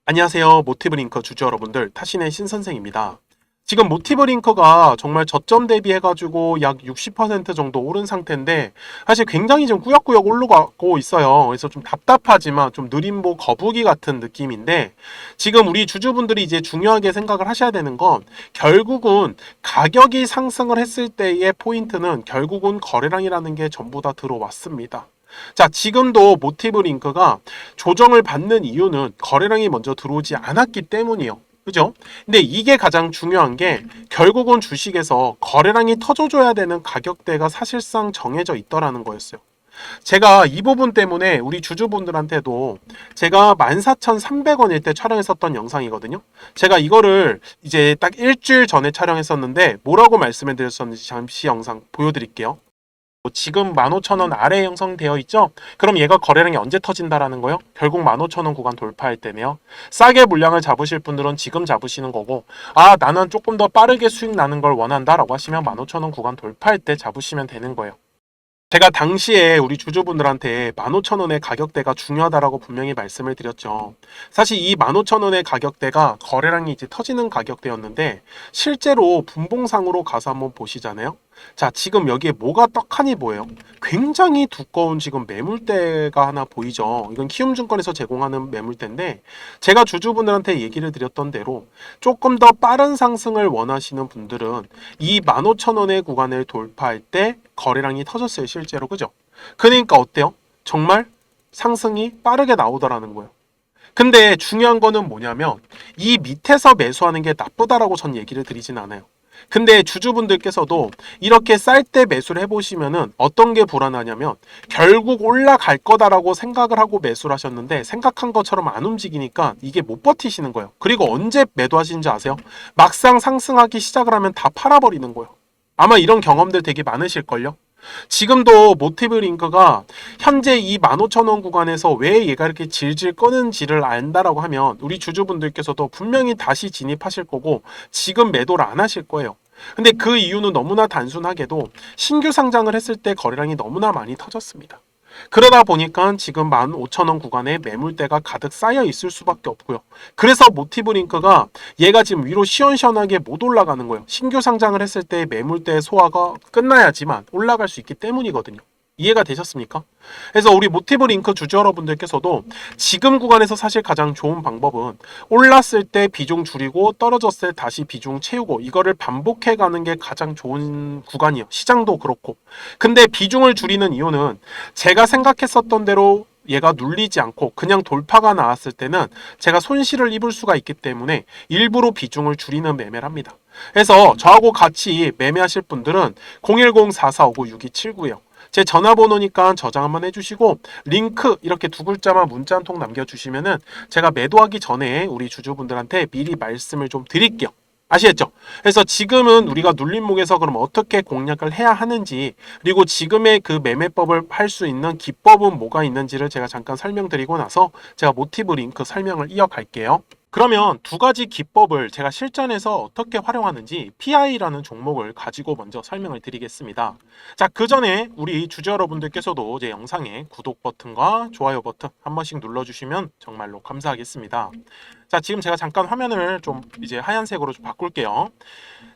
안녕하세요. 모티브링커 주주 여러분들, 타신의 신선생입니다. 지금 모티브링커가 정말 저점 대비해가지고 약 60% 정도 오른 상태인데 사실 굉장히 좀 꾸역꾸역 올라가고 있어요. 그래서 좀 답답하지만 좀 느림보 거북이 같은 느낌인데 지금 우리 주주분들이 이제 중요하게 생각을 하셔야 되는 건 결국은 가격이 상승을 했을 때의 포인트는 결국은 거래량이라는 게 전부 다 들어왔습니다. 자, 지금도 모티브 링크가 조정을 받는 이유는 거래량이 먼저 들어오지 않았기 때문이에요. 그죠? 근데 이게 가장 중요한 게 결국은 주식에서 거래량이 터져줘야 되는 가격대가 사실상 정해져 있더라는 거였어요. 제가 이 부분 때문에 우리 주주분들한테도 제가 14,300원일 때 촬영했었던 영상이거든요. 제가 이거를 이제 딱 일주일 전에 촬영했었는데 뭐라고 말씀을 드렸었는지 잠시 영상 보여드릴게요. 지금 15,000원 아래에 형성되어 있죠? 그럼 얘가 거래량이 언제 터진다라는 거요? 결국 15,000원 구간 돌파할 때네요. 싸게 물량을 잡으실 분들은 지금 잡으시는 거고, 아, 나는 조금 더 빠르게 수익 나는 걸 원한다라고 하시면 15,000원 구간 돌파할 때 잡으시면 되는 거예요. 제가 당시에 우리 주주분들한테 15,000원의 가격대가 중요하다라고 분명히 말씀을 드렸죠. 사실 이 15,000원의 가격대가 거래량이 이제 터지는 가격대였는데 실제로 분봉상으로 가서 한번 보시잖아요. 자, 지금 여기에 뭐가 떡하니 보여요? 굉장히 두꺼운 지금 매물대가 하나 보이죠. 이건 키움증권에서 제공하는 매물대인데 제가 주주분들한테 얘기를 드렸던 대로 조금 더 빠른 상승을 원하시는 분들은 이 15,000원의 구간을 돌파할 때 거래량이 터졌어요, 실제로. 그죠? 그러니까 어때요? 정말 상승이 빠르게 나오더라는 거예요. 근데 중요한 거는 뭐냐면 이 밑에서 매수하는 게 나쁘다라고 전 얘기를 드리진 않아요. 근데 주주분들께서도 이렇게 쌀 때 매수를 해보시면은 어떤 게 불안하냐면 결국 올라갈 거다라고 생각을 하고 매수를 하셨는데 생각한 것처럼 안 움직이니까 이게 못 버티시는 거예요. 그리고 언제 매도하시는지 아세요? 막상 상승하기 시작을 하면 다 팔아버리는 거예요. 아마 이런 경험들 되게 많으실걸요? 지금도 모티브 링크가 현재 이 15,000원 구간에서 왜 얘가 이렇게 질질 끄는지를 안다라고 하면 우리 주주분들께서도 분명히 다시 진입하실 거고 지금 매도를 안 하실 거예요. 근데 그 이유는 너무나 단순하게도 신규 상장을 했을 때 거래량이 너무나 많이 터졌습니다. 그러다 보니까 지금 15,000원 구간에 매물대가 가득 쌓여 있을 수밖에 없고요. 그래서 모티브 링크가 얘가 지금 위로 시원시원하게 못 올라가는 거예요. 신규 상장을 했을 때 매물대 소화가 끝나야지만 올라갈 수 있기 때문이거든요. 이해가 되셨습니까? 그래서 우리 모티브 링크 주주 여러분들께서도 지금 구간에서 사실 가장 좋은 방법은 올랐을 때 비중 줄이고 떨어졌을 때 다시 비중 채우고 이거를 반복해 가는 게 가장 좋은 구간이에요. 시장도 그렇고. 근데 비중을 줄이는 이유는 제가 생각했었던 대로 얘가 눌리지 않고 그냥 돌파가 나왔을 때는 제가 손실을 입을 수가 있기 때문에 일부러 비중을 줄이는 매매를 합니다. 그래서 저하고 같이 매매하실 분들은 010-4459-6279예요. 제 전화번호니까 저장 한번 해주시고 링크 이렇게 두 글자만 문자 한 통 남겨주시면은 제가 매도하기 전에 우리 주주분들한테 미리 말씀을 좀 드릴게요. 아시겠죠? 그래서 지금은 우리가 눌림목에서 그럼 어떻게 공략을 해야 하는지 그리고 지금의 그 매매법을 할 수 있는 기법은 뭐가 있는지를 제가 잠깐 설명드리고 나서 제가 모티브 링크 설명을 이어갈게요. 그러면 두 가지 기법을 제가 실전에서 어떻게 활용하는지 PI라는 종목을 가지고 먼저 설명을 드리겠습니다. 자, 그 전에 우리 주주 여러분들께서도 제 영상에 구독 버튼과 좋아요 버튼 한 번씩 눌러주시면 정말로 감사하겠습니다. 자, 지금 제가 잠깐 화면을 좀 이제 하얀색으로 좀 바꿀게요.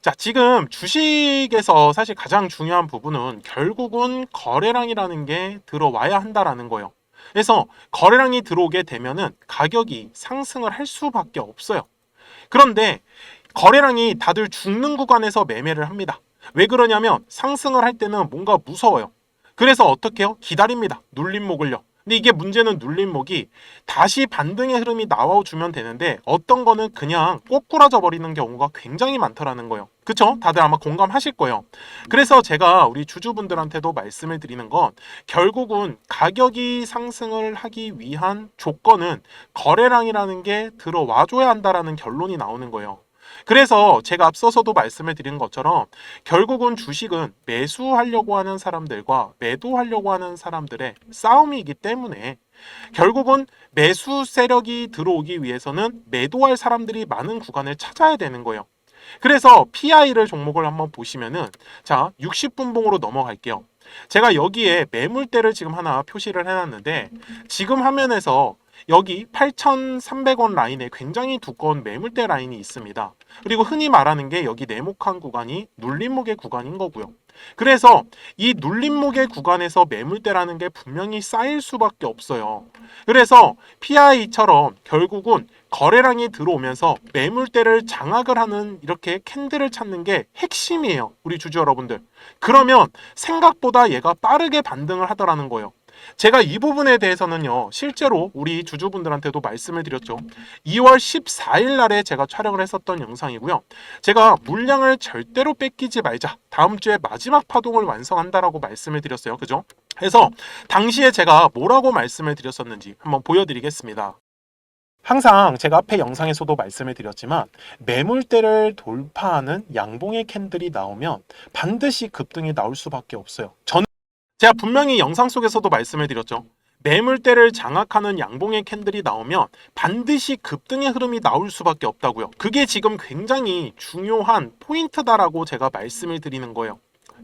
자, 지금 주식에서 사실 가장 중요한 부분은 결국은 거래량이라는 게 들어와야 한다라는 거예요. 그래서 거래량이 들어오게 되면은 가격이 상승을 할 수밖에 없어요. 그런데 거래량이 다들 죽는 구간에서 매매를 합니다. 왜 그러냐면 상승을 할 때는 뭔가 무서워요. 그래서 어떻게 해요? 기다립니다. 눌림목을요. 근데 이게 문제는 눌림목이 다시 반등의 흐름이 나와주면 되는데 어떤 거는 그냥 꼬꾸라져 버리는 경우가 굉장히 많더라는 거예요. 그쵸? 다들 아마 공감하실 거예요. 그래서 제가 우리 주주분들한테도 말씀을 드리는 건 결국은 가격이 상승을 하기 위한 조건은 거래량이라는 게 들어와줘야 한다라는 결론이 나오는 거예요. 그래서 제가 앞서서도 말씀을 드린 것처럼 결국은 주식은 매수하려고 하는 사람들과 매도하려고 하는 사람들의 싸움이기 때문에 결국은 매수 세력이 들어오기 위해서는 매도할 사람들이 많은 구간을 찾아야 되는 거예요. 그래서 PI를 종목을 한번 보시면은 자, 60분봉으로 넘어갈게요. 제가 여기에 매물대를 지금 하나 표시를 해놨는데 지금 화면에서 여기 8,300원 라인에 굉장히 두꺼운 매물대 라인이 있습니다. 그리고 흔히 말하는 게 여기 네모칸 구간이 눌림목의 구간인 거고요. 그래서 이 눌림목의 구간에서 매물대라는 게 분명히 쌓일 수밖에 없어요. 그래서 PI처럼 결국은 거래량이 들어오면서 매물대를 장악을 하는 이렇게 캔들을 찾는 게 핵심이에요. 우리 주주 여러분들. 그러면 생각보다 얘가 빠르게 반등을 하더라는 거예요. 제가 이 부분에 대해서는요, 실제로 우리 주주분들한테도 말씀을 드렸죠. 2월 14일 날에 제가 촬영을 했었던 영상이고요. 제가 물량을 절대로 뺏기지 말자. 다음 주에 마지막 파동을 완성한다라고 말씀을 드렸어요. 그죠? 그래서 당시에 제가 뭐라고 말씀을 드렸었는지 한번 보여드리겠습니다. 항상 제가 앞에 영상에서도 말씀을 드렸지만 매물대를 돌파하는 양봉의 캔들이 나오면 반드시 급등이 나올 수밖에 없어요. 제가 분명히 영상 속에서도 말씀을 드렸죠. 매물대를 장악하는 양봉의 캔들이 나오면 반드시 급등의 흐름이 나올 수밖에 없다고요. 그게 지금 굉장히 중요한 포인트다라고 제가 말씀을 드리는 거예요.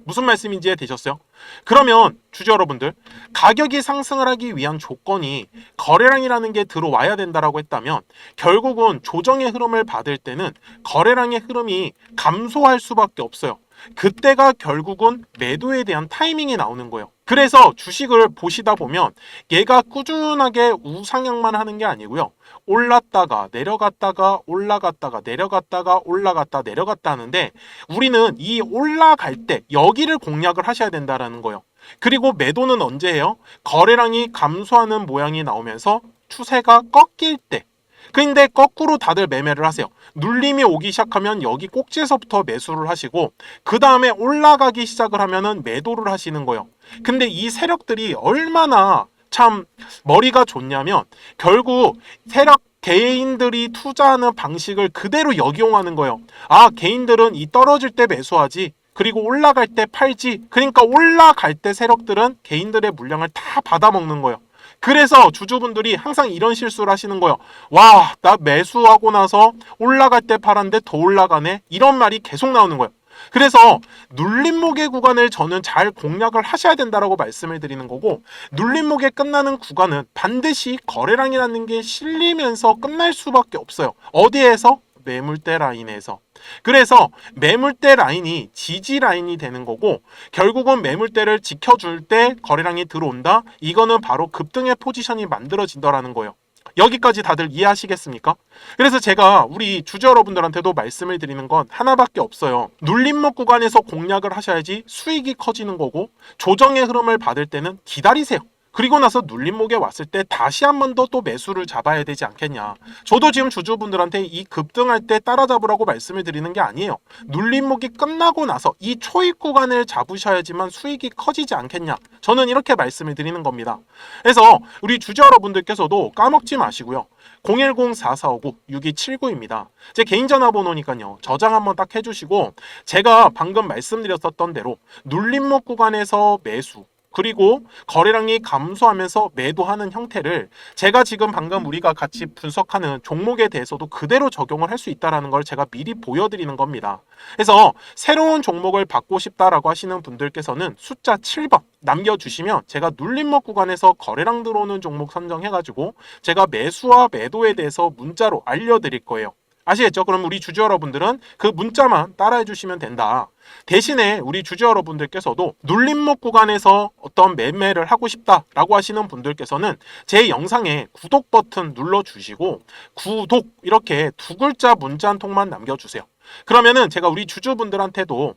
무슨 말씀인지 이해되셨어요? 그러면 주주 여러분들, 가격이 상승을 하기 위한 조건이 거래량이라는 게 들어와야 된다라고 했다면 결국은 조정의 흐름을 받을 때는 거래량의 흐름이 감소할 수밖에 없어요. 그때가 결국은 매도에 대한 타이밍이 나오는 거예요. 그래서 주식을 보시다 보면 얘가 꾸준하게 우상향만 하는 게 아니고요. 올랐다가 내려갔다가 올라갔다가 내려갔다가 올라갔다 내려갔다 하는데 우리는 이 올라갈 때 여기를 공략을 하셔야 된다라는 거예요. 그리고 매도는 언제 해요? 거래량이 감소하는 모양이 나오면서 추세가 꺾일 때. 근데 거꾸로 다들 매매를 하세요. 눌림이 오기 시작하면 여기 꼭지에서부터 매수를 하시고 그 다음에 올라가기 시작을 하면은 매도를 하시는 거예요. 근데 이 세력들이 얼마나 참 머리가 좋냐면 결국 세력 개인들이 투자하는 방식을 그대로 역이용하는 거예요. 아, 개인들은 이 떨어질 때 매수하지. 그리고 올라갈 때 팔지. 그러니까 올라갈 때 세력들은 개인들의 물량을 다 받아먹는 거예요. 그래서 주주분들이 항상 이런 실수를 하시는 거예요. 와, 나 매수하고 나서 올라갈 때 팔았는데 더 올라가네. 이런 말이 계속 나오는 거예요. 그래서 눌림목의 구간을 저는 잘 공략을 하셔야 된다라고 말씀을 드리는 거고, 눌림목에 끝나는 구간은 반드시 거래량이라는 게 실리면서 끝날 수밖에 없어요. 어디에서? 매물대 라인에서. 그래서 매물대 라인이 지지 라인이 되는 거고 결국은 매물대를 지켜줄 때 거래량이 들어온다. 이거는 바로 급등의 포지션이 만들어진다라는 거예요. 여기까지 다들 이해하시겠습니까? 그래서 제가 우리 주주 여러분들한테도 말씀을 드리는 건 하나밖에 없어요. 눌림목 구간에서 공략을 하셔야지 수익이 커지는 거고 조정의 흐름을 받을 때는 기다리세요. 그리고 나서 눌림목에 왔을 때 다시 한 번 더 또 매수를 잡아야 되지 않겠냐. 저도 지금 주주분들한테 이 급등할 때 따라잡으라고 말씀을 드리는 게 아니에요. 눌림목이 끝나고 나서 이 초입 구간을 잡으셔야지만 수익이 커지지 않겠냐. 저는 이렇게 말씀을 드리는 겁니다. 그래서 우리 주주 여러분들께서도 까먹지 마시고요. 010-4459-6279입니다. 제 개인 전화번호니까요. 저장 한번 딱 해주시고 제가 방금 말씀드렸었던 대로 눌림목 구간에서 매수 그리고 거래량이 감소하면서 매도하는 형태를 제가 지금 방금 우리가 같이 분석하는 종목에 대해서도 그대로 적용을 할 수 있다는 걸 제가 미리 보여드리는 겁니다. 그래서 새로운 종목을 받고 싶다라고 하시는 분들께서는 숫자 7번 남겨주시면 제가 눌림목 구간에서 거래량 들어오는 종목 선정해가지고 제가 매수와 매도에 대해서 문자로 알려드릴 거예요. 아시겠죠? 그럼 우리 주주 여러분들은 그 문자만 따라해 주시면 된다. 대신에 우리 주주 여러분들께서도 눌림목 구간에서 어떤 매매를 하고 싶다라고 하시는 분들께서는 제 영상에 구독 버튼 눌러주시고 구독 이렇게 두 글자 문자 한 통만 남겨주세요. 그러면은 제가 우리 주주분들한테도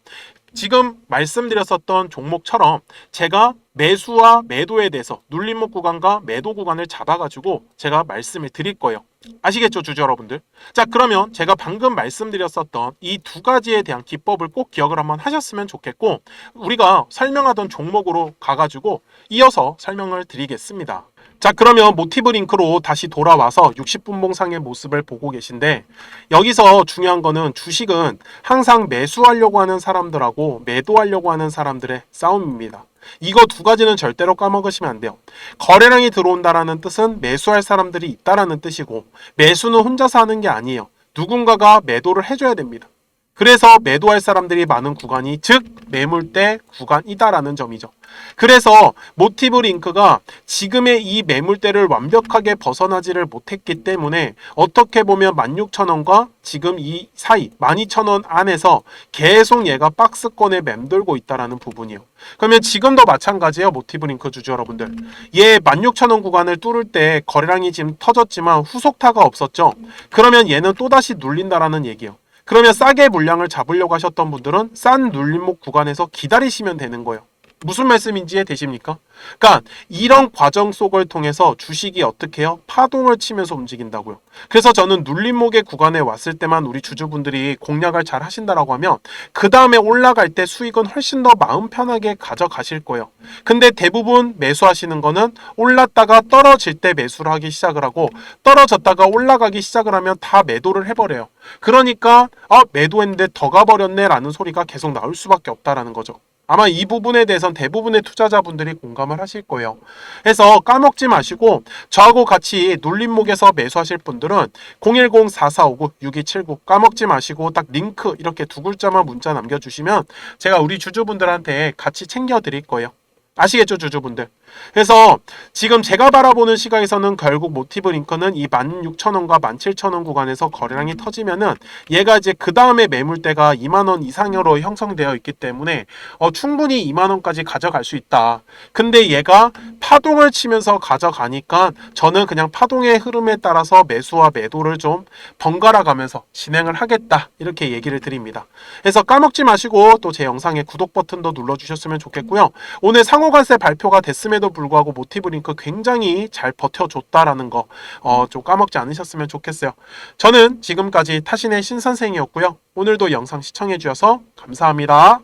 지금 말씀드렸었던 종목처럼 제가 매수와 매도에 대해서 눌림목 구간과 매도 구간을 잡아가지고 제가 말씀을 드릴 거예요. 아시겠죠, 주주 여러분들? 자, 그러면 제가 방금 말씀드렸었던 이 두 가지에 대한 기법을 꼭 기억을 한번 하셨으면 좋겠고 우리가 설명하던 종목으로 가가지고 이어서 설명을 드리겠습니다. 자, 그러면 모티브 링크로 다시 돌아와서 60분봉상의 모습을 보고 계신데 여기서 중요한 거는 주식은 항상 매수하려고 하는 사람들하고 매도하려고 하는 사람들의 싸움입니다. 이거 두 가지는 절대로 까먹으시면 안 돼요. 거래량이 들어온다라는 뜻은 매수할 사람들이 있다라는 뜻이고 매수는 혼자서 하는 게 아니에요. 누군가가 매도를 해줘야 됩니다. 그래서 매도할 사람들이 많은 구간이 즉 매물대 구간이다라는 점이죠. 그래서 모티브 링크가 지금의 이 매물대를 완벽하게 벗어나지를 못했기 때문에 어떻게 보면 16,000원과 지금 이 사이 12,000원 안에서 계속 얘가 박스권에 맴돌고 있다라는 부분이요. 그러면 지금도 마찬가지예요. 모티브 링크 주주 여러분들. 얘 16,000원 구간을 뚫을 때 거래량이 지금 터졌지만 후속타가 없었죠. 그러면 얘는 또다시 눌린다라는 얘기예요. 그러면 싸게 물량을 잡으려고 하셨던 분들은 싼 눌림목 구간에서 기다리시면 되는 거예요. 무슨 말씀인지 되십니까? 그러니까 이런 과정 속을 통해서 주식이 어떻게 해요? 파동을 치면서 움직인다고요. 그래서 저는 눌림목의 구간에 왔을 때만 우리 주주분들이 공략을 잘 하신다라고 하면 그 다음에 올라갈 때 수익은 훨씬 더 마음 편하게 가져가실 거예요. 근데 대부분 매수하시는 거는 올랐다가 떨어질 때 매수를 하기 시작을 하고 떨어졌다가 올라가기 시작을 하면 다 매도를 해버려요. 그러니까 매도했는데 더 가버렸네 라는 소리가 계속 나올 수밖에 없다라는 거죠. 아마 이 부분에 대해서는 대부분의 투자자분들이 공감을 하실 거예요. 그래서 까먹지 마시고 저하고 같이 눌림목에서 매수하실 분들은 010-4459-6279 까먹지 마시고 딱 링크 이렇게 두 글자만 문자 남겨주시면 제가 우리 주주분들한테 같이 챙겨드릴 거예요. 아시겠죠, 주주분들? 그래서 지금 제가 바라보는 시각에서는 결국 모티브 링크는 이 16,000원과 17,000원 구간에서 거래량이 터지면은 얘가 이제 그 다음에 매물대가 2만원 이상으로 형성되어 있기 때문에 충분히 2만원까지 가져갈 수 있다. 근데 얘가 파동을 치면서 가져가니까 저는 그냥 파동의 흐름에 따라서 매수와 매도를 좀 번갈아 가면서 진행을 하겠다. 이렇게 얘기를 드립니다. 그래서 까먹지 마시고 또 제 영상에 구독 버튼도 눌러주셨으면 좋겠고요. 오늘 상호관세 발표가 됐음에도 불구하고 모티브 링크 굉장히 잘 버텨줬다라는 거 좀 까먹지 않으셨으면 좋겠어요. 저는 지금까지 타신의 신선생이었고요. 오늘도 영상 시청해 주셔서 감사합니다.